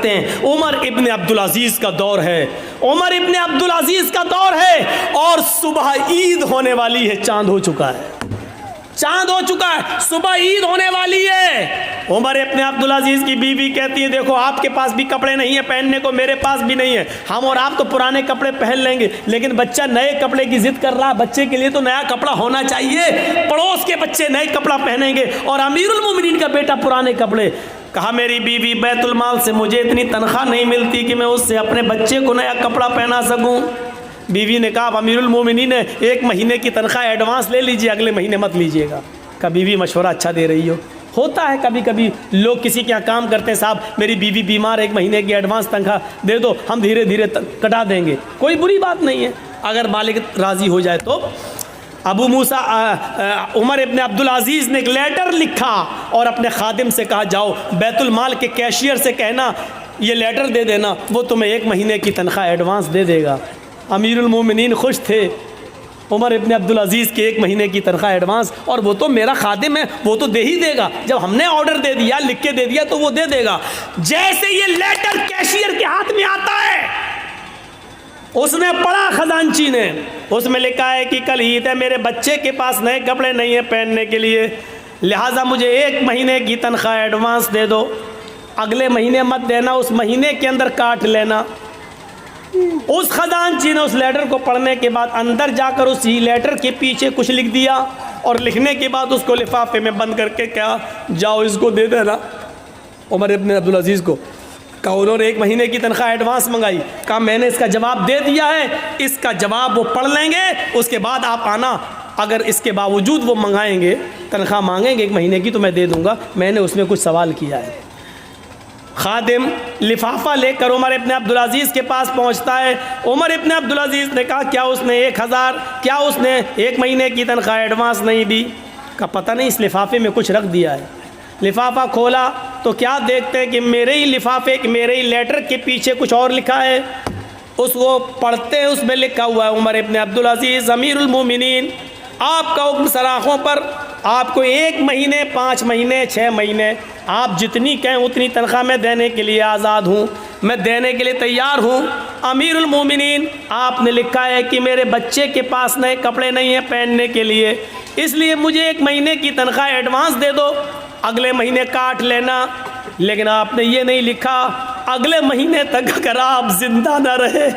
करते हैं। उमर इब्न अब्दुल अजीज़ का दौर है, उमर इब्न अब्दुल अजीज़ का दौर है और सुबह ईद होने वाली है, चांद हो चुका है, चांद हो चुका है, सुबह ईद होने वाली है। उमर इब्न अब्दुल अजीज़ की बीवी कहती है देखो आपके पास भी कपड़े नहीं है पहनने को, मेरे पास भी नहीं है, हम और आप तो पुराने कपड़े पहन लेंगे, लेकिन बच्चा नए कपड़े की जिद कर रहा, बच्चे के लिए तो नया कपड़ा होना चाहिए, पड़ोस के बच्चे नए कपड़ा पहनेंगे और अमीरुल मोमिनीन का बेटा पुराने कपड़े। कहा मेरी बीवी बैतुल माल से मुझे इतनी तनख्वाह नहीं मिलती कि मैं उससे अपने बच्चे को नया कपड़ा पहना सकूं। बीवी ने कहा अमीरुल मोमिनीन ने 1 महीने की तनख्वाह एडवांस ले लीजिए, अगले महीने मत लीजिएगा। का बीवी मशवरा अच्छा दे रही हो। होता है कभी कभी लोग किसी के यहाँ काम करते हैं, साहब मेरी बीवी बीमार, 1 महीने की एडवांस तनख्वाह दे दो, हम धीरे धीरे कटा देंगे, कोई बुरी बात नहीं है अगर मालिक राज़ी हो जाए तो। अबू मूसा उमर इब्न अब्दुल अजीज़ ने एक लेटर लिखा और अपने खादिम से कहा जाओ बैतुल माल के कैशियर से कहना ये लेटर दे देना, वो तुम्हें 1 महीने की तनख्वाह एडवांस दे देगा। अमीरुल मोमिनीन खुश थे, उमर इब्न अब्दुल अजीज़ के 1 महीने की तनख्वाह एडवांस, और वो तो मेरा खादिम है, वो तो दे ही देगा, जब हमने ऑर्डर दे दिया, लिख के दे दिया तो वो दे देगा। जैसे ये लेटर कैशियर के हाथ में आता है, उसने पढ़ा खजांची ने, उसमें लिखा है कि कल ईद है, मेरे बच्चे के पास नए कपड़े नहीं है पहनने के लिए, लिहाजा मुझे 1 महीने की तनख्वाह एडवांस दे दो, अगले महीने मत देना, उस महीने के अंदर काट लेना। उस खजांची ने उस लेटर को पढ़ने के बाद अंदर जाकर उसी लेटर के पीछे कुछ लिख दिया और लिखने के बाद उसको लिफाफे में बंद करके क्या जाओ इसको दे देना उमर इब्न अब्दुल अजीज़ को। कहा उन्होंने 1 महीने की तनख्वाह एडवांस मंगाई, कहा मैंने इसका जवाब दे दिया है, इसका जवाब वो पढ़ लेंगे, उसके बाद आप आना, अगर इसके बावजूद वो मंगाएंगे तनख्वाह मांगेंगे 1 महीने की तो मैं दे दूँगा, मैंने उसमें कुछ सवाल किया है। खादिम लिफाफा लेकर उमर इब्न अब्दुल अजीज़ के पास पहुंचता है। उमर इब्न अब्दुल अजीज़ ने कहा क्या उसने 1000, क्या उसने 1 महीने की तनख्वाह एडवांस नहीं दी? का पता नहीं, इस लिफाफे में कुछ रख दिया है। लिफाफा खोला तो क्या देखते हैं कि मेरे ही लिफाफे, मेरे ही लेटर के पीछे कुछ और लिखा है। उसको पढ़ते हैं, उसमें लिखा हुआ है उमर इब्न अब्दुल अजीज़ अमीरुल मोमिनीन, आपका हुक्म सराखों पर, आपको 1 महीने, 5 महीने, 6 महीने, आप जितनी कहें उतनी तनख्वाह मैं देने के लिए आज़ाद हूँ, मैं देने के लिए तैयार हूँ। अमीरुल मोमिनीन, आपने लिखा है कि मेरे बच्चे के पास नए कपड़े नहीं हैं पहनने के लिए, इसलिए मुझे 1 महीने की तनख्वाह एडवांस दे दो, अगले महीने काट लेना। लेकिन आपने ये नहीं लिखा अगले महीने तक अगर आप जिंदा न रहे,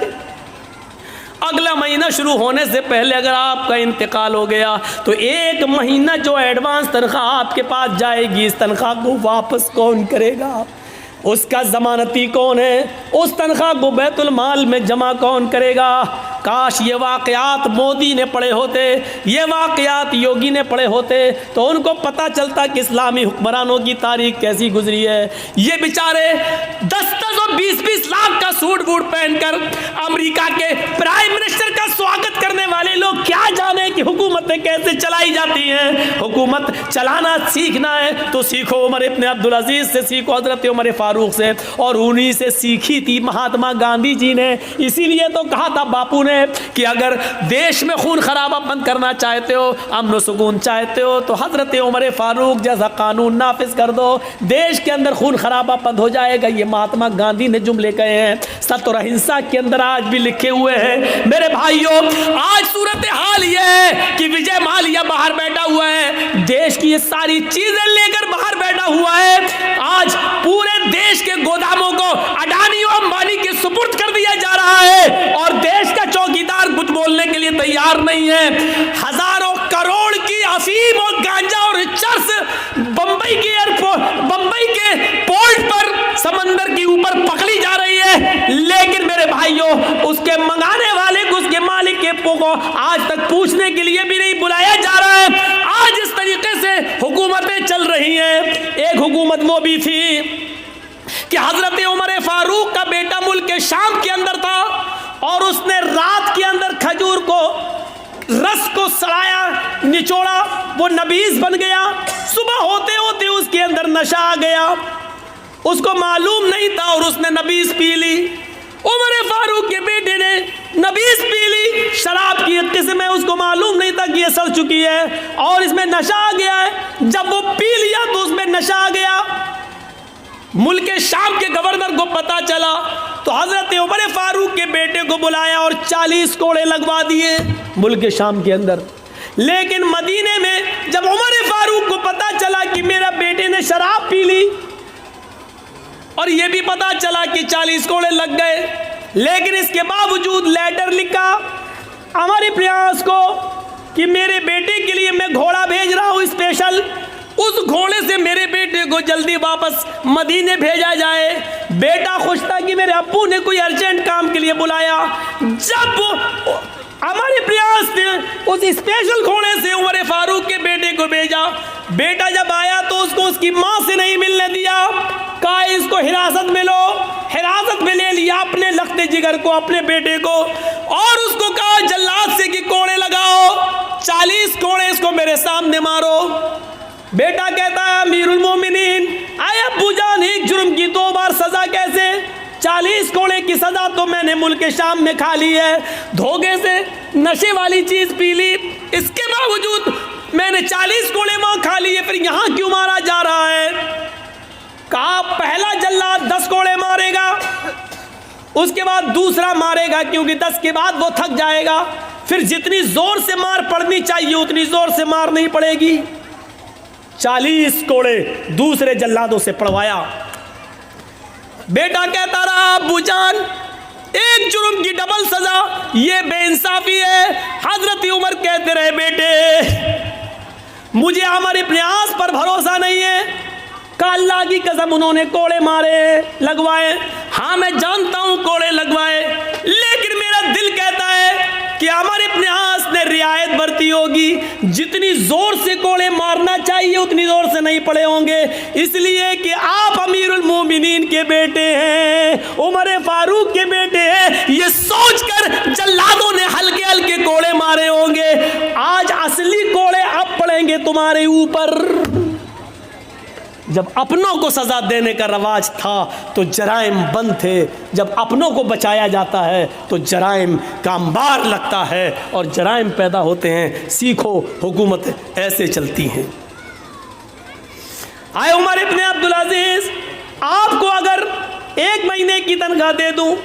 अगला महीना शुरू होने से पहले अगर आपका इंतकाल हो गया तो 1 महीना जो एडवांस तनख्वाह आपके पास जाएगी, इस तनख्वाह को वापस कौन करेगा? उसका ज़मानती कौन है? उस तनख्वाह को बैतुल माल में जमा कौन करेगा? काश ये वाक़यात मोदी ने पढ़े होते, ये वाक़यात योगी ने पढ़े होते तो उनको पता चलता कि इस्लामी हुक्मरानों की तारीख कैसी गुजरी है। ये बेचारे 10-10 और 20-20 लाख का सूट बूट पहनकर अमेरिका के प्राइम मिनिस्टर का स्वागत करने वाले लोग क्या जाने कि हुकूमतें कैसे चलाई जाती हैं। हुकूमत चलाना सीखना है तो सीखो उमर इब्न अब्दुल अजीज़ से, सीखो हज़रत उमर फारूक से, और उन्हीं से सीखी थी महात्मा गांधी जी ने। इसीलिए तो कहा था बापू ने कि अगर देश में खून खराबा बंद करना चाहते हो, अमन सुकून चाहते हो, तो हज़रत उमर फारूक जैसा कानून नाफिज कर दो, देश के अंदर खून खराबा बंद हो जाएगा। ये महात्मा गांधी ने जुमले कहे हैं, सत्य और अहिंसा के अंदर आज भी लिखे हुए हैं। मेरे भाइयों, आज सूरत हाल ये है कि विजय माल्या बाहर बैठा हुआ है, देश की ये सारी चीजें लेकर बाहर बैठा हुआ है। आज पूरे देश के गोदामों को अडानी और अंबानी के सुपुर्द कर दिया जा रहा है और देश का चौकीदार कुछ बोलने के लिए तैयार नहीं है। हजारों करोड़ की अफीम और गांजा और चरस बंबई के एयरपोर्ट, बंबई के पोर्ट पर समंदर के ऊपर पकड़ी जा रही है, लेकिन मेरे भाइयों उसके मंगाने वाले को, उसके मालिक के को आज तक पूछने के लिए भी नहीं बुलाया जा रहा है। आज इस तरीके से हुकूमतें चल रही हैं। एक हुकूमत वो भी थी कि हजरत उमर फारूक का बेटा मुल्क के शाम के अंदर था और उसने रात के अंदर खजूर को, रस को सड़ाया, निचोड़ा, वो नबीज बन गया। सुबह होते होते उसके अंदर नशा आ गया, उसको मालूम नहीं था और उसने नबीज पी ली। उमर फारूक के बेटे ने नबीज पी ली, शराब की एक किस्म है, उसको मालूम नहीं था कि ये सड़ चुकी है और इसमें नशा आ गया है। जब वो पी लिया तो उसमें नशा आ गया। मुल्क शाम के गवर्नर को पता तो हजरत उमर फारूक के बेटे को बुलाया और 40 कोड़े लगवा दिए मुल्क शाम के अंदर। लेकिन मदीने में जब उमर फारूक को पता चला कि मेरा बेटे ने शराब पी ली और यह भी पता चला कि 40 कोड़े लग गए, लेकिन इसके बावजूद लेटर लिखा अमर इब्न आस को कि मेरे बेटे के लिए मैं घोड़ा भेज रहा हूँ स्पेशल, उस घोड़े से मेरे बेटे को जल्दी वापस मदीने भेजा जाए। बेटा खुश था कि मेरे अब्बू ने कोई अर्जेंट काम के लिए बुलाया। जब अमर इब्न आस ने उस स्पेशल घोड़े से उमर फारूक के बेटे को भेजा, बेटा जब आया तो उसको उसकी माँ से नहीं मिलने दिया, कहा इसको हिरासत में लो। हिरासत में ले लिया अपने लखते जिगर को, अपने बेटे को, और उसको कहा जल्लाद से कि कोड़े लगाओ, 40 कोड़े इसको मेरे सामने मारो। बेटा कहता है अमीरुल मोमिनीन, आए अब्बू जान, एक जुर्म की 2 बार सजा कैसे? 40 कोड़े की सजा तो मैंने मुल्क शाम में खा ली है, धोखे से नशे वाली चीज पी ली, इसके बावजूद मैंने 40 कोड़े वहां खा लिए, फिर यहां क्यों मारा जा रहा है? कहा पहला जल्लाद 10 कोड़े मारेगा, उसके बाद दूसरा मारेगा, क्योंकि 10 के बाद वो थक जाएगा, फिर जितनी जोर से मार पड़नी चाहिए उतनी जोर से मार नहीं पड़ेगी। 40 कोड़े दूसरे जल्लादों से पड़वाया। बेटा कहता रहा अब्बू जान, एक जुर्म की डबल सजा, ये बेइंसाफी है। हजरत उमर कहते रहे बेटे मुझे अमर इब्न आस पर भरोसा नहीं है, का अल्लाह की कसम उन्होंने कोड़े मारे लगवाए, हाँ मैं जानता हूं कोड़े लगवाए, लेकिन मेरा दिल कहता है कि अमर इब्न आस ने रियायत बरती होगी, जितनी जोर से कोड़े मारना चाहिए उतनी जोर से नहीं पड़े होंगे, इसलिए कि आप अमीरुल मोमिनीन के बेटे हैं, उमर फारूक के बेटे हैं, ये सोचकर जल्लादों ने हल्के हल्के कोड़े मारे होंगे। आज असली कोड़े अब पड़ेंगे तुम्हारे ऊपर। जब अपनों को सजा देने का रवाज था तो जराइम बंद थे, जब अपनों को बचाया जाता है तो जराइम का अंबार लगता है और जराइम पैदा होते हैं। सीखो, हुकूमत ऐसे चलती हैं। आए उमर इब्न अब्दुल अजीज, आपको अगर 1 महीने की तनख्वाह दे दूं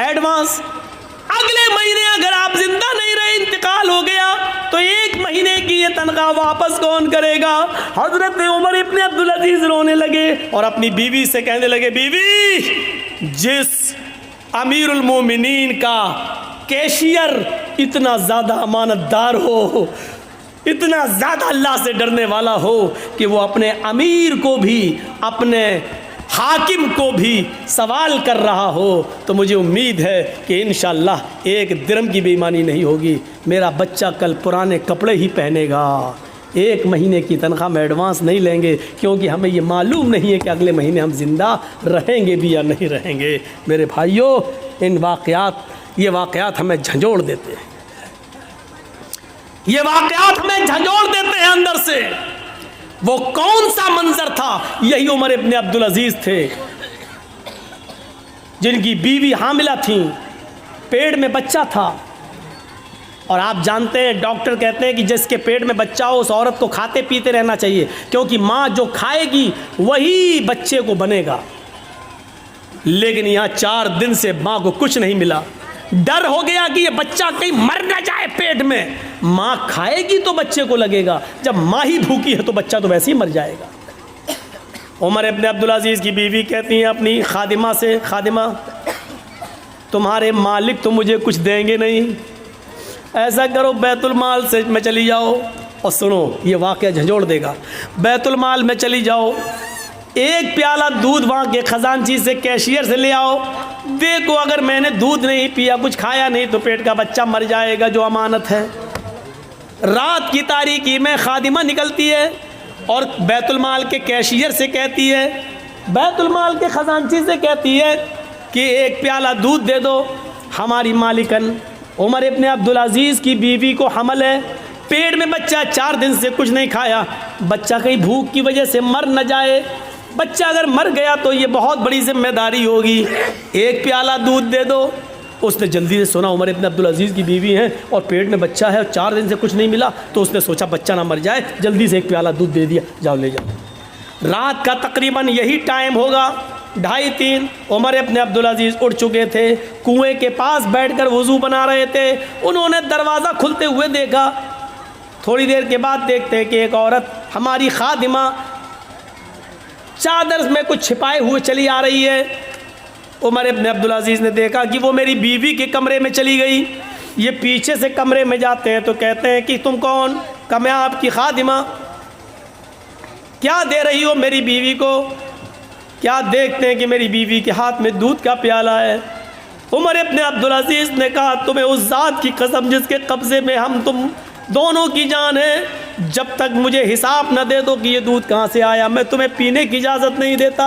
एडवांस, अगले महीने अगर आप जिंदा नहीं रहे, इंतकाल हो गया, तो 1 महीने की ये तनख्वाह वापस कौन करेगा? हजरत उमर इब्न अब्दुल अजीज रोने लगे और अपनी बीवी से कहने लगे, बीवी, जिस अमीरुल मोमिनीन का कैशियर इतना ज़्यादा अमानतदार हो, इतना ज़्यादा अल्लाह से डरने वाला हो कि वो अपने अमीर को भी, अपने हाकिम को भी सवाल कर रहा हो, तो मुझे उम्मीद है कि इंशाअल्लाह 1 दिरहम की बेईमानी नहीं होगी। मेरा बच्चा कल पुराने कपड़े ही पहनेगा। 1 महीने की तनख्वाह में एडवांस नहीं लेंगे, क्योंकि हमें ये मालूम नहीं है कि अगले महीने हम जिंदा रहेंगे भी या नहीं रहेंगे। मेरे भाइयों, ये वाक़यात हमें झंझोड़ देते हैं, ये वाक़यात हमें झंझोड़ देते हैं अंदर से। वो कौन सा मंजर था? यही उमर इब्न अब्दुल अजीज थे, जिनकी बीवी हामिला थी, पेट में बच्चा था, और आप जानते हैं डॉक्टर कहते हैं कि जिसके पेट में बच्चा हो उस औरत को खाते पीते रहना चाहिए, क्योंकि माँ जो खाएगी वही बच्चे को बनेगा। लेकिन यहाँ 4 दिन से माँ को कुछ नहीं मिला। डर हो गया कि ये बच्चा कहीं मर ना जाए पेट में, माँ खाएगी तो बच्चे को लगेगा, जब माँ ही भूखी है तो बच्चा तो वैसे ही मर जाएगा। उमर इब्न अब्दुल अजीज की बीवी कहती हैं अपनी खादिमा से, खादिमा, तुम्हारे मालिक तो मुझे कुछ देंगे नहीं, ऐसा करो बैतुल माल से में चली जाओ, और सुनो ये वाक़या झंझोड़ देगा, बैतुल माल में चली जाओ, 1 प्याला दूध वहाँ के खजानची से, कैशियर से ले आओ, देखो अगर मैंने दूध नहीं पिया, कुछ खाया नहीं, तो पेट का बच्चा मर जाएगा जो अमानत है। रात की तारीकी में खादिमा निकलती है और बैतुल माल के कैशियर से कहती है, बैतुल माल के खजानची से कहती है कि 1 प्याला दूध दे दो। हमारी मालिकन उमर इब्न अब्दुल अजीज़ की बीवी को हमल है, पेट में बच्चा, 4 दिन से कुछ नहीं खाया, बच्चा कहीं भूख की वजह से मर न जाए, बच्चा अगर मर गया तो ये बहुत बड़ी जिम्मेदारी होगी, 1 प्याला दूध दे दो। उसने जल्दी से सुना उमर इब्न अब्दुल अजीज़ की बीवी हैं और पेट में बच्चा है और 4 दिन से कुछ नहीं मिला, तो उसने सोचा बच्चा ना मर जाए, जल्दी से 1 प्याला दूध दे दिया, जाओ ले जाओ। रात का तकरीबन यही टाइम होगा, 2:30 उमर इब्न अब्दुल अजीज़ उठ चुके थे, कुएं के पास बैठकर वज़ू बना रहे थे। उन्होंने दरवाज़ा खुलते हुए देखा। थोड़ी देर के बाद देखते हैं कि एक औरत, हमारी खादिमा, चादर में कुछ छिपाए हुए चली आ रही है। उमर इब्न अब्दुल अजीज़ ने देखा कि वो मेरी बीवी के कमरे में चली गई। ये पीछे से कमरे में जाते हैं तो कहते हैं कि तुम कौन? कहा मैं आपकी खादिमा। क्या दे रही हो मेरी बीवी को? क्या देखते हैं कि मेरी बीवी के हाथ में दूध का प्याला है। उमर इब्न अब्दुल अजीज़ ने कहा तुम्हें उस ज़ात की कसम जिसके कब्ज़े में हम तुम दोनों की जान है, जब तक मुझे हिसाब न दे दो कि ये दूध कहाँ से आया, मैं तुम्हें पीने की इजाज़त नहीं देता।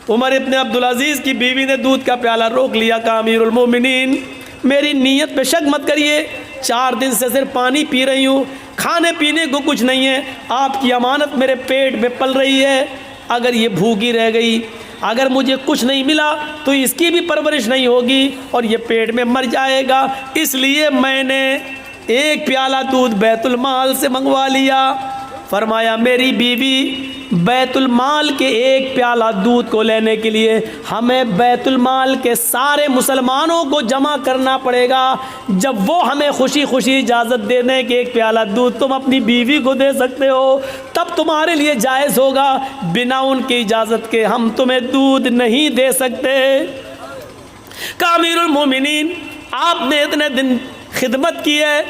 उमर इब्न अब्दुल अजीज़ की बीवी ने दूध का प्याला रोक लिया। कहा अमीरुल मोमिनीन, मेरी नीयत पे शक मत करिए, 4 दिन से सिर्फ पानी पी रही हूँ, खाने पीने को कुछ नहीं है। आपकी अमानत मेरे पेट में पल रही है, अगर ये भूखी रह गई, अगर मुझे कुछ नहीं मिला तो इसकी भी परवरिश नहीं होगी और ये पेट में मर जाएगा। इसलिए मैंने 1 प्याला दूध बैतुल माल से मंगवा लिया। फरमाया मेरी बीवी, बैतुल माल के 1 प्याला दूध को लेने के लिए हमें बैतुल माल के सारे मुसलमानों को जमा करना पड़ेगा। जब वो हमें खुशी खुशी इजाज़त दे दें कि 1 प्याला दूध तुम अपनी बीवी को दे सकते हो, तब तुम्हारे लिए जायज़ होगा। बिना उनकी इजाज़त के हम तुम्हें दूध नहीं दे सकते। का अमीरुल मोमिनीन, आपने इतने दिन खिदमत की है,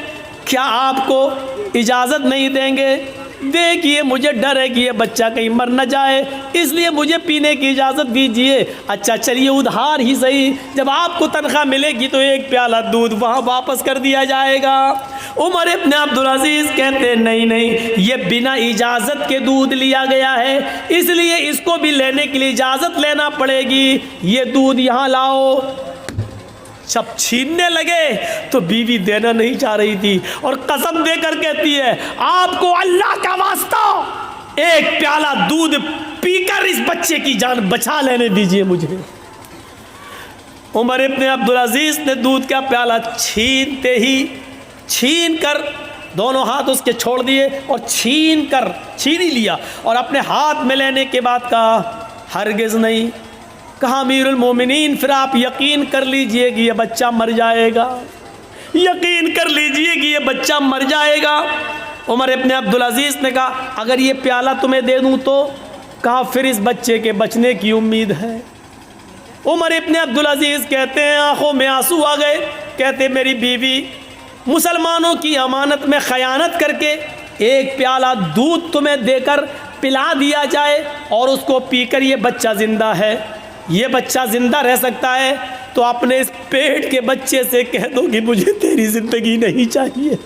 क्या आपको इजाज़त नहीं देंगे? देखिए मुझे डर है कि ये बच्चा कहीं मर न जाए, इसलिए मुझे पीने की इजाज़त दीजिए। अच्छा चलिए उधार ही सही, जब आपको तनख्वाह मिलेगी तो 1 प्याला दूध वहाँ वापस कर दिया जाएगा। उमर इब्न अब्दुल अजीज़ कहते नहीं नहीं, ये बिना इजाज़त के दूध लिया गया है, इसलिए इसको भी लेने के लिए इजाज़त लेना पड़ेगी। ये दूध यहाँ लाओ। जब छीनने लगे तो बीवी देना नहीं चाह रही थी और कसम देकर कहती है आपको अल्लाह का वास्ता 1 प्याला दूध पीकर इस बच्चे की जान बचा लेने दीजिए मुझे। उमर इब्न अब्दुल अजीज़ ने दूध का प्याला छीन कर दोनों हाथ उसके छोड़ दिए और छीन ही लिया और अपने हाथ में लेने के बाद कहा हरगिज़ नहीं। कहा अमीरुल मोमिनीन, फिर आप यकीन कर लीजिए कि ये बच्चा मर जाएगा, यकीन कर लीजिए कि ये बच्चा मर जाएगा। उमर इब्न अब्दुल अजीज़ ने कहा अगर ये प्याला तुम्हें दे दूँ तो? कहा फिर इस बच्चे के बचने की उम्मीद है। उमर इब्न अब्दुल अजीज़ कहते हैं आंखों में आंसू आ गए। कहते मेरी बीवी, मुसलमानों की अमानत में ख़यानत करके 1 प्याला दूध तुम्हें देकर पिला दिया जाए और उसको पीकर ये बच्चा ज़िंदा है, ये बच्चा ज़िंदा रह सकता है, तो अपने इस पेट के बच्चे से कह दो कि मुझे तेरी ज़िंदगी नहीं चाहिए।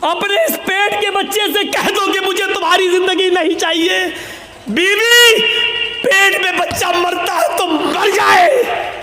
अपने इस पेट के बच्चे से कह दो कि मुझे तुम्हारी ज़िंदगी नहीं चाहिए। बीवी, पेट में बच्चा मरता है तो मर जाए,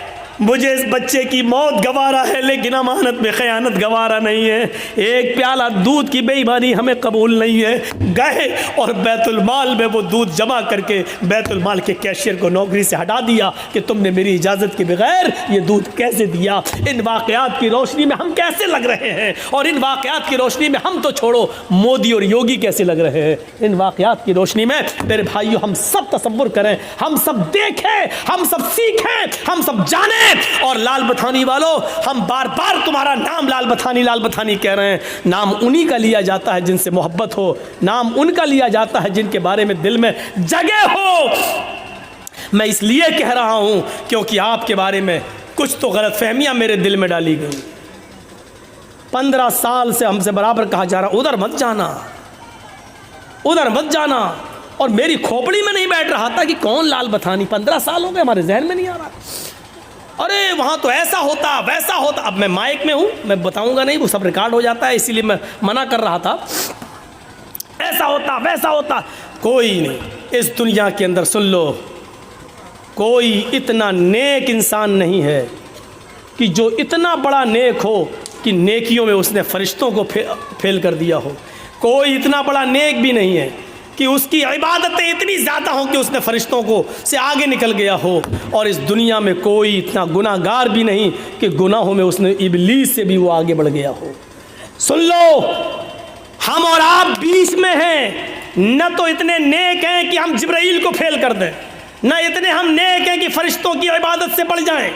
मुझे इस बच्चे की मौत गवारा है लेकिन अमानत में ख़यानत गवारा नहीं है। 1 प्याला दूध की बेईमानी हमें कबूल नहीं है। गए और बैतुल माल में वो दूध जमा करके बैतुल माल के कैशियर को नौकरी से हटा दिया कि तुमने मेरी इजाज़त के बगैर ये दूध कैसे दिया। इन वाक़यात की रोशनी में हम कैसे लग रहे हैं, और इन वाक़यात की रोशनी में हम तो छोड़ो मोदी और योगी कैसे लग रहे हैं। इन वाक़यात की रोशनी में मेरे भाइयों हम सब तसव्वुर करें, हम सब देखें, हम सब सीखें, हम सब जानें। और लाल बथानी वालों, हम बार बार तुम्हारा नाम लाल बथानी कह रहे हैं। नाम उन्हीं का लिया जाता है जिनसे मोहब्बत हो, नाम उनका लिया जाता है जिनके बारे में दिल में जगह हो। मैं इसलिए कह रहा हूं क्योंकि आपके बारे में कुछ तो गलतफहमियां मेरे दिल में डाली गई। 15 साल से हमसे बराबर कहा जा रहा उधर मत जाना, उधर मत जाना, और मेरी खोपड़ी में नहीं बैठ रहा था कि कौन लाल बथानी। 15 साल हो गए, हमारे जहन में नहीं आ रहा। अरे वहाँ तो ऐसा होता वैसा होता। अब मैं माइक में हूँ, मैं बताऊँगा नहीं, वो सब रिकॉर्ड हो जाता है, इसीलिए मैं मना कर रहा था। ऐसा होता वैसा होता, कोई नहीं इस दुनिया के अंदर, सुन लो, कोई इतना नेक इंसान नहीं है कि जो इतना बड़ा नेक हो कि नेकियों में उसने फरिश्तों को फेल कर दिया हो। कोई इतना बड़ा नेक भी नहीं है कि उसकी इबादतें इतनी ज़्यादा हों कि उसने फरिश्तों को से आगे निकल गया हो। और इस दुनिया में कोई इतना गुनाहगार भी नहीं कि गुनाहों में उसने इबलीस से भी वो आगे बढ़ गया हो। सुन लो, हम और आप बीच में हैं। न तो इतने नेक हैं कि हम जिब्राइल को फेल कर दें, न इतने हम नेक हैं कि फरिश्तों की इबादत से बढ़ जाएं,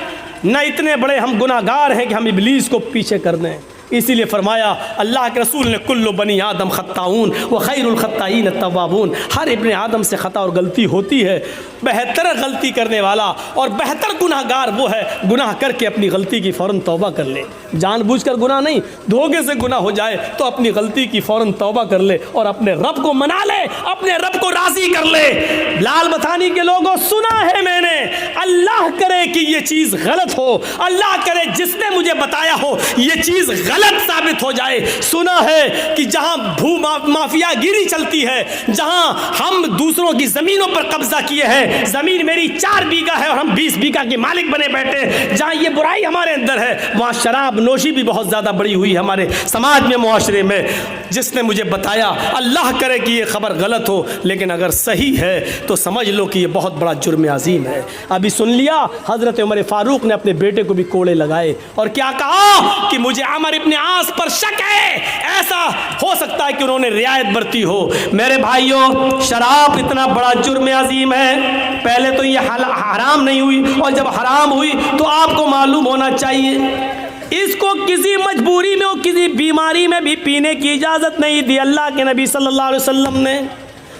न इतने बड़े हम गुनाहगार हैं कि हम इब्लीस को पीछे कर दें। इसीलिए फरमाया अल्लाह के रसूल ने, कुल्लु बनी आदम खत्ताऊन व खैरुल खत्ताईन तव्वाबून। हर इब्ने आदम से ख़ता और गलती होती है, बेहतर गलती करने वाला और बेहतर गुनाहगार वो है गुनाह करके अपनी गलती की फ़ौरन तौबा कर ले। जानबूझकर गुनाह नहीं, धोखे से गुनाह हो जाए तो अपनी गलती की फ़ौरन तौबा कर ले और अपने रब को मना ले, अपने रब को राज़ी कर ले। लाल बतानी के लोगों, सुना है मैंने, अल्लाह करे कि ये चीज़ गलत हो, अल्लाह करे जिसने मुझे बताया हो ये चीज़ गलत साबित हो जाए। सुना है कि जहां भू माफियागिरी चलती है, जहां हम दूसरों की जमीनों पर कब्जा किए हैं, जमीन मेरी 4 बीघा है और हम 20 बीघा के मालिक बने बैठे, जहां ये बुराई हमारे अंदर है, वहां शराब नोशी भी बहुत ज्यादा बड़ी हुई हमारे समाज में, मुआशरे में। जिसने मुझे बताया, अल्लाह करे कि ये खबर गलत हो, लेकिन अगर सही है तो समझ लो कि ये बहुत बड़ा जुर्म अजीम है। अभी सुन लिया, हजरत उमर फारूक ने अपने बेटे को भी कोड़े लगाए और क्या कहा कि मुझे अमर इब्ने आस पर शक है, ऐसा हो सकता है कि उन्होंने रियायत बरती हो। मेरे भाइयों, शराब इतना बड़ा जुर्म अजीम है, पहले तो ये हराम नहीं हुई, और जब हराम हुई तो आपको मालूम होना चाहिए इसको किसी मजबूरी में और किसी बीमारी में भी पीने की इजाज़त नहीं दी अल्लाह के नबी सल्लल्लाहु अलैहि वसल्लम ने।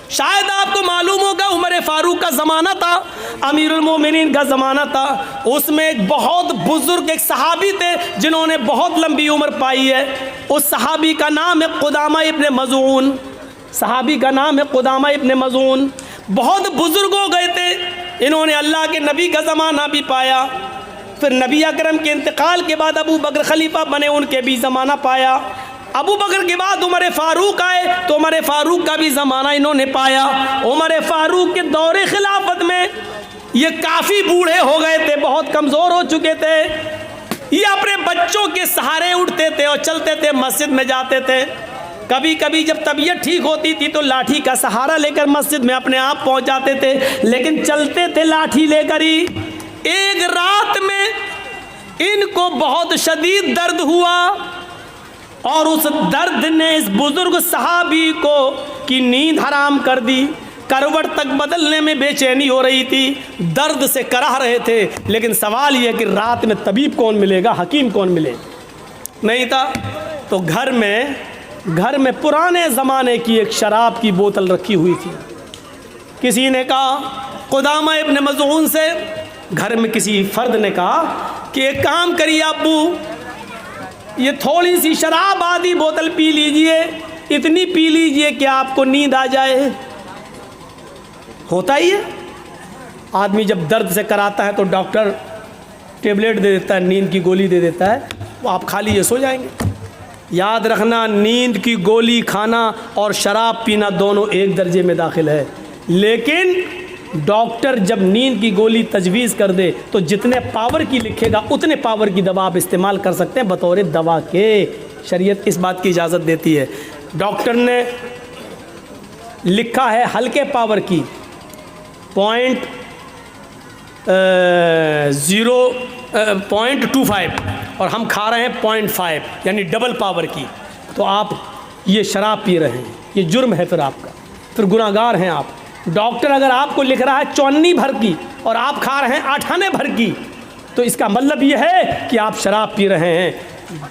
शायद आपको मालूम होगा, उमर फारूक का ज़माना था, अमीरुल मोमिनीन का ज़माना था, उसमें एक बहुत बुज़ुर्ग एक सहाबी थे जिन्होंने बहुत लंबी उम्र पाई है। उस सहाबी का नाम है कुदामा इब्ने मज़ून। सहाबी का नाम है कुदामा इब्ने मज़ून। बहुत बुज़ुर्ग हो गए थे, इन्होंने अल्लाह के नबी का ज़माना भी पाया, फिर नबी अकरम के इंतकाल के बाद अबू बकर खलीफा बने, उनके भी ज़माना पाया। अबू बकर के बाद उमर फारूक आए तो उमर फारूक का भी ज़माना इन्होंने पाया। उमर फारूक के दौरे खिलाफत में ये काफ़ी बूढ़े हो गए थे, बहुत कमज़ोर हो चुके थे। ये अपने बच्चों के सहारे उठते थे और चलते थे, मस्जिद में जाते थे। कभी कभी जब तबीयत ठीक होती थी तो लाठी का सहारा लेकर मस्जिद में अपने आप पहुंच जाते थे, लेकिन चलते थे लाठी लेकर ही। एक रात में इनको बहुत शदीद दर्द हुआ और उस दर्द ने इस बुजुर्ग सहाबी को की नींद हराम कर दी। करवट तक बदलने में बेचैनी हो रही थी, दर्द से कराह रहे थे, लेकिन सवाल यह कि रात में तबीब कौन मिलेगा, हकीम कौन मिले, नहीं था। तो घर में पुराने ज़माने की एक शराब की बोतल रखी हुई थी। किसी ने कहा, कुदामा इब्ने मज़ून से, घर में किसी फ़र्द ने कहा कि एक काम करिए अब्बू, ये थोड़ी सी शराब आधी बोतल पी लीजिए, इतनी पी लीजिए कि आपको नींद आ जाए। होता ही है, आदमी जब दर्द से कराता है तो डॉक्टर टेबलेट दे देता है, नींद की गोली दे देता है, वो आप खा लीजिए, सो जाएंगे। याद रखना, नींद की गोली खाना और शराब पीना दोनों एक दर्जे में दाखिल है। लेकिन डॉक्टर जब नींद की गोली तजवीज़ कर दे तो जितने पावर की लिखेगा उतने पावर की दवा आप इस्तेमाल कर सकते हैं बतौर दवा के। शरीयत इस बात की इजाज़त देती है। डॉक्टर ने लिखा है हल्के पावर की 0.25 और हम खा रहे हैं 0.5, यानी डबल पावर की, तो आप ये शराब पी रहे हैं, ये जुर्म है, फिर आपका, फिर गुनाहगार हैं आप। डॉक्टर अगर आपको लिख रहा है 54 भर की और आप खा रहे हैं 98 भर की, तो इसका मतलब ये है कि आप शराब पी रहे हैं।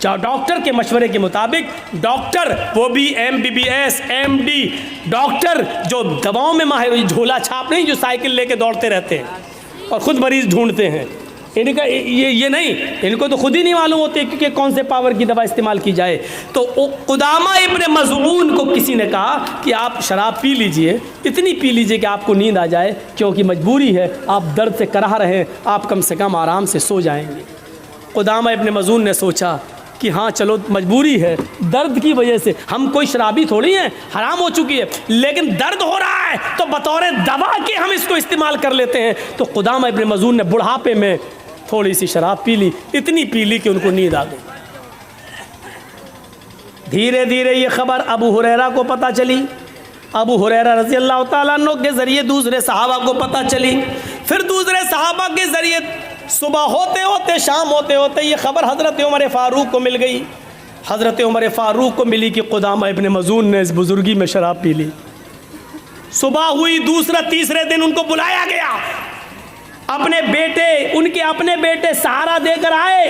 डॉक्टर के मशवरे के मुताबिक, डॉक्टर वो भी MBBS MD डॉक्टर जो दवाओं में माहिर, झोला छाप नहीं जो साइकिल लेके दौड़ते रहते हैं और ख़ुद मरीज़ ढूंढते हैं, इनका ये नहीं, इनको तो खुद ही नहीं मालूम होते कि कौन से पावर की दवा इस्तेमाल की जाए। तो कुदामा इब्ने मज़ऊन को किसी ने कहा कि आप शराब पी लीजिए, इतनी पी लीजिए कि आपको नींद आ जाए, क्योंकि मजबूरी है, आप दर्द से कराह रहे हैं, आप कम से कम आराम से सो जाएंगे। कुदामा इब्ने मज़ऊन ने सोचा कि हाँ चलो मजबूरी है, दर्द की वजह से, हम कोई शराबी थोड़ी हैं, हराम हो चुकी है, लेकिन दर्द हो रहा है तो बतौर दवा के हम इसको इस्तेमाल कर लेते हैं। तो कुदामा इब्ने मज़ऊन ने बुढ़ापे में थोड़ी सी शराब पी ली, इतनी पी ली कि उनको नींद आ गई। धीरे धीरे ये खबर अबू हुरैरा को पता चली, अबू हुरैरा रज़ी अल्लाह तआला अन्हु के ज़रिए दूसरे सहाबा को पता चली, फिर दूसरे सहाबा के ज़रिए सुबह होते होते शाम होते होते ये खबर हज़रत उमर फ़ारूक को मिल गई। हज़रत उमर फ़ारूक को मिली कि कुदामा इब्ने मज़ऊन ने इस बुज़ुर्गी में शराब पी ली। सुबह हुई, दूसरा तीसरे दिन उनको बुलाया गया। अपने बेटे सहारा देकर आए।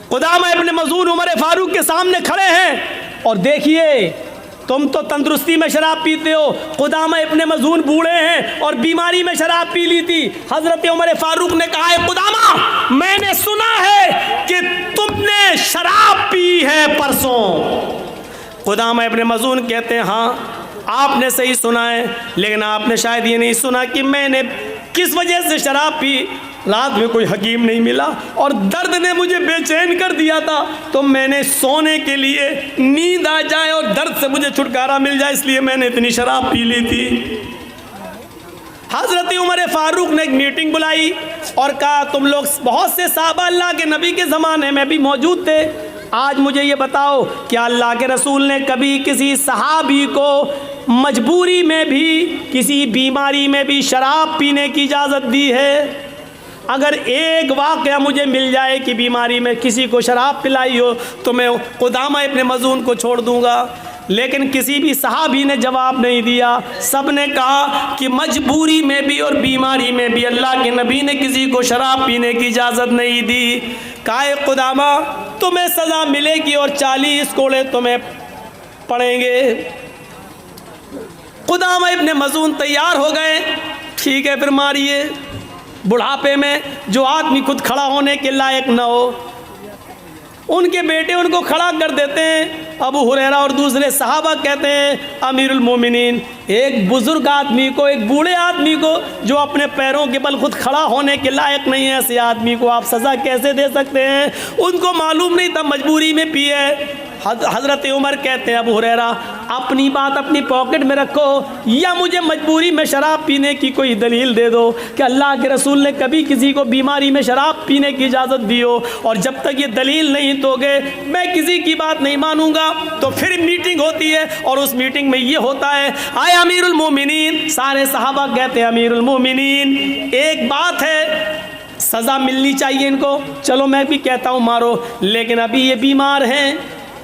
कुदामा इब्न मज़ून उमर फारूक के सामने खड़े हैं और देखिए, तुम तो तंदुरुस्ती में शराब पीते हो, कुदामा इब्न मज़ून बूढ़े हैं और बीमारी में शराब पी ली थी। हजरत उमर फारूक ने कहा है, कुदामा मैंने सुना है कि तुमने शराब पी है परसों। कुदामा इब्न मज़ून कहते हैं, हाँ आपने सही सुना है, लेकिन आपने शायद ये नहीं सुना कि मैंने किस वजह से शराब पी। रात में कोई हकीम नहीं मिला और दर्द ने मुझे बेचैन कर दिया था, तो मैंने सोने के लिए, नींद आ जाए और दर्द से मुझे छुटकारा मिल जाए, इसलिए मैंने इतनी शराब पी ली थी। हज़रत उमर फारूक ने एक मीटिंग बुलाई और कहा, तुम लोग बहुत से साहबा अल्लाह के नबी के ज़माने में भी मौजूद थे, आज मुझे ये बताओ क्या अल्लाह के रसूल ने कभी किसी सहाबी को मजबूरी में भी, किसी बीमारी में भी शराब पीने की इजाज़त दी है? अगर एक वाक़या मुझे मिल जाए कि बीमारी में किसी को शराब पिलाई हो तो मैं कुदामा इब्न मज़ून को छोड़ दूंगा। लेकिन किसी भी सहाबी ने जवाब नहीं दिया। सब ने कहा कि मजबूरी में भी और बीमारी में भी अल्लाह के नबी ने किसी को शराब पीने की इजाज़त नहीं दी। कहा कुदामा तुम्हें सज़ा मिलेगी और 40 कोड़े तुम्हें पड़ेंगे। कुदामा इब्न मज़ून तैयार हो गए, ठीक है फिर मारिए। बुढ़ापे में जो आदमी खुद खड़ा होने के लायक न हो, उनके बेटे उनको खड़ा कर देते हैं। अबू हुरैरा और दूसरे सहाबा कहते हैं, अमीरुल मोमिनीन, एक बुज़ुर्ग आदमी को, एक बूढ़े आदमी को जो अपने पैरों के बल खुद खड़ा होने के लायक नहीं है, ऐसे आदमी को आप सज़ा कैसे दे सकते हैं? उनको मालूम नहीं था मजबूरी में पिए। हज़रत उमर कहते हैं, अबू हुरैरा अपनी बात अपनी पॉकेट में रखो, या मुझे मजबूरी में शराब पीने की कोई दलील दे दो कि अल्लाह के रसूल ने कभी किसी को बीमारी में शराब पीने की इजाज़त दी हो, और जब तक ये दलील नहीं दोगे मैं किसी की बात नहीं मानूंगा। तो फिर मीटिंग होती है और उस मीटिंग में ये होता है, आए अमीरुल मोमिनीन, सारे सहाबा कहते हैं अमीरुल मोमिनीन एक बात है, सज़ा मिलनी चाहिए इनको, चलो मैं भी कहता हूँ मारो, लेकिन अभी ये बीमार हैं,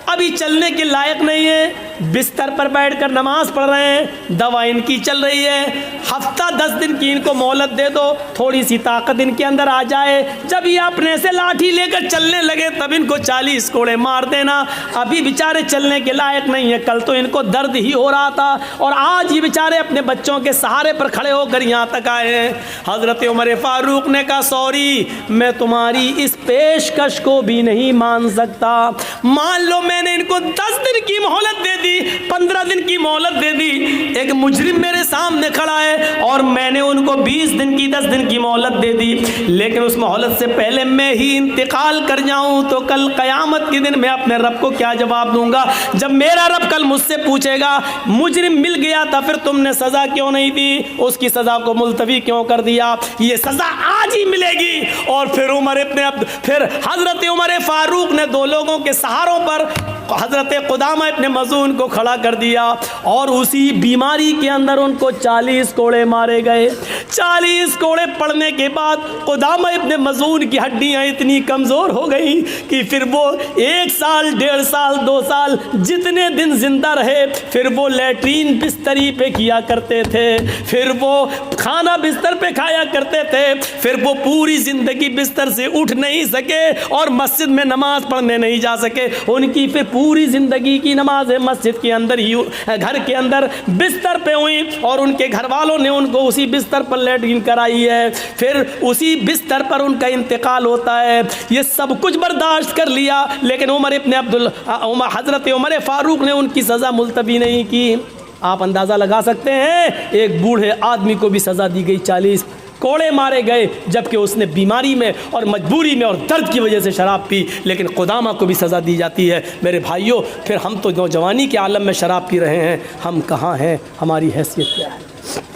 अभी चलने के लायक नहीं है, बिस्तर पर बैठकर नमाज पढ़ रहे हैं, दवा इनकी चल रही है, हफ्ता 10 दिन की इनको मोहलत दे दो, थोड़ी सी ताकत इनके अंदर आ जाए, जब ये अपने से लाठी लेकर चलने लगे तब इनको 40 कोड़े मार देना। अभी बेचारे चलने के लायक नहीं है, कल तो इनको दर्द ही हो रहा था और आज ये बेचारे अपने बच्चों के सहारे पर खड़े होकर यहाँ तक आए हैं। हज़रत उमर फारूक ने कहा, सॉरी मैं तुम्हारी इस पेशकश को भी नहीं मान सकता। मान लो मैंने इनको 10 दिन की मोहलत दे दी, 15 दिन की मोहलत दे दी, एक मुजरिम मेरे सामने खड़ा है और मैंने उनको 20 दिन की 10 दिन की मोहलत दे दी, लेकिन उस मोहलत से पहले मैं ही इंतकाल कर जाऊं तो कल क़यामत के दिन मैं अपने रब को क्या जवाब दूंगा? जब मेरा रब कल मुझसे पूछेगा मुजरिम मिल गया था फिर तुमने सज़ा क्यों नहीं दी, उसकी सज़ा को मुलतवी क्यों कर दिया, ये सज़ा आज ही मिलेगी। और फिर हज़रत उमर फारूक ने 2 लोगों के सहारों पर हज़रत कुदामा इब्न मज़ून को खड़ा कर दिया और उसी बीमारी के अंदर उनको 40 कोड़े मारे गए। 40 कोड़े पड़ने के बाद कुदामा इब्न मज़ून की हड्डियां इतनी कमज़ोर हो गई कि फिर वो 1 साल, 1.5 साल, 2 साल जितने दिन जिंदा रहे फिर वो लैट्रीन बिस्तरी पे किया करते थे, फिर वो खाना बिस्तर पे खाया करते थे, फिर वो पूरी ज़िंदगी बिस्तर से उठ नहीं सके और मस्जिद में नमाज पढ़ने नहीं जा सके। उनकी फिर पूरी ज़िंदगी की नमाज़ें मस्जिद के अंदर ही, घर के अंदर बिस्तर पे हुई और उनके घर वालों ने उनको उसी बिस्तर पर लैट्रिन कराई है, फिर उसी बिस्तर पर उनका इंतकाल होता है। ये सब कुछ बर्दाश्त कर लिया, लेकिन हज़रत उमर फारूक ने उनकी सज़ा मुलतवी नहीं की। आप अंदाज़ा लगा सकते हैं, एक बूढ़े आदमी को भी सज़ा दी गई, 40 कोड़े मारे गए, जबकि उसने बीमारी में और मजबूरी में और दर्द की वजह से शराब पी, लेकिन कुदामा को भी सज़ा दी जाती है। मेरे भाइयों, फिर हम तो नौजवानी के आलम में शराब पी रहे हैं, हम कहाँ हैं, हमारी हैसियत क्या है?